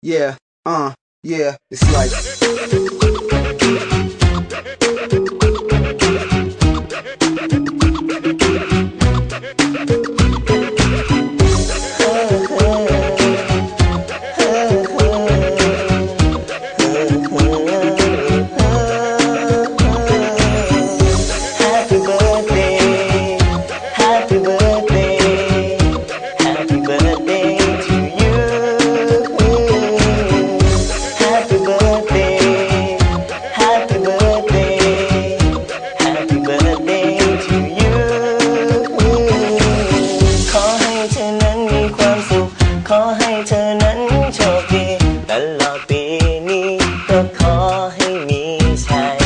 Yeah, yeah, it's like Happy birthday, happy birthday, happy birthday to you. Happy birthday, happy birthday, happy birthday to you. ขอให้เธอนั้นมีความสุขขอให้เธอนั้นโชคดีตลอดปีนี้ก็ขอให้มีชัย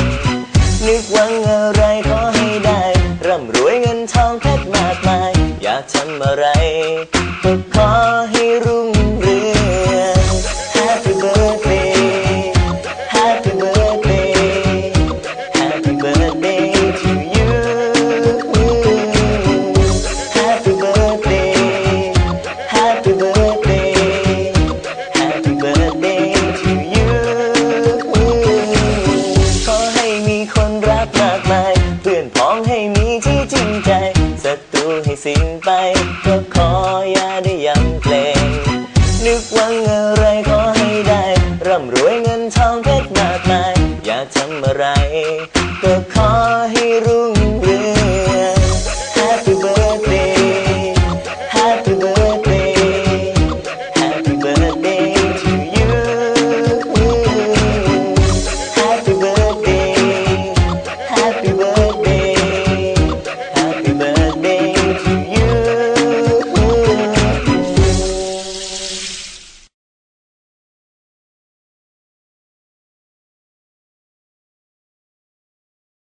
นึกหวังอะไรขอให้ได้ร่ำรวยเงินทองเพชรมากมายอยากทำอะไรก็ขอให้รุ่งเรือง Happy birthday Happy birthday Happy birthday to you Happy birthday Happy birthday Happy birthday to you ขอให้มีคนรักมากมายเพื่อนพ้องให้มีที่จริงใจศัตรูให้สิ้นไปก็ขออย่าได้ย้ำเกรงนึกหวังอะไรขอให้ได้ร่ำรวยเงินทองเพชรมากมายอยากทำอะไรก็ขอให้รุ่งเรือง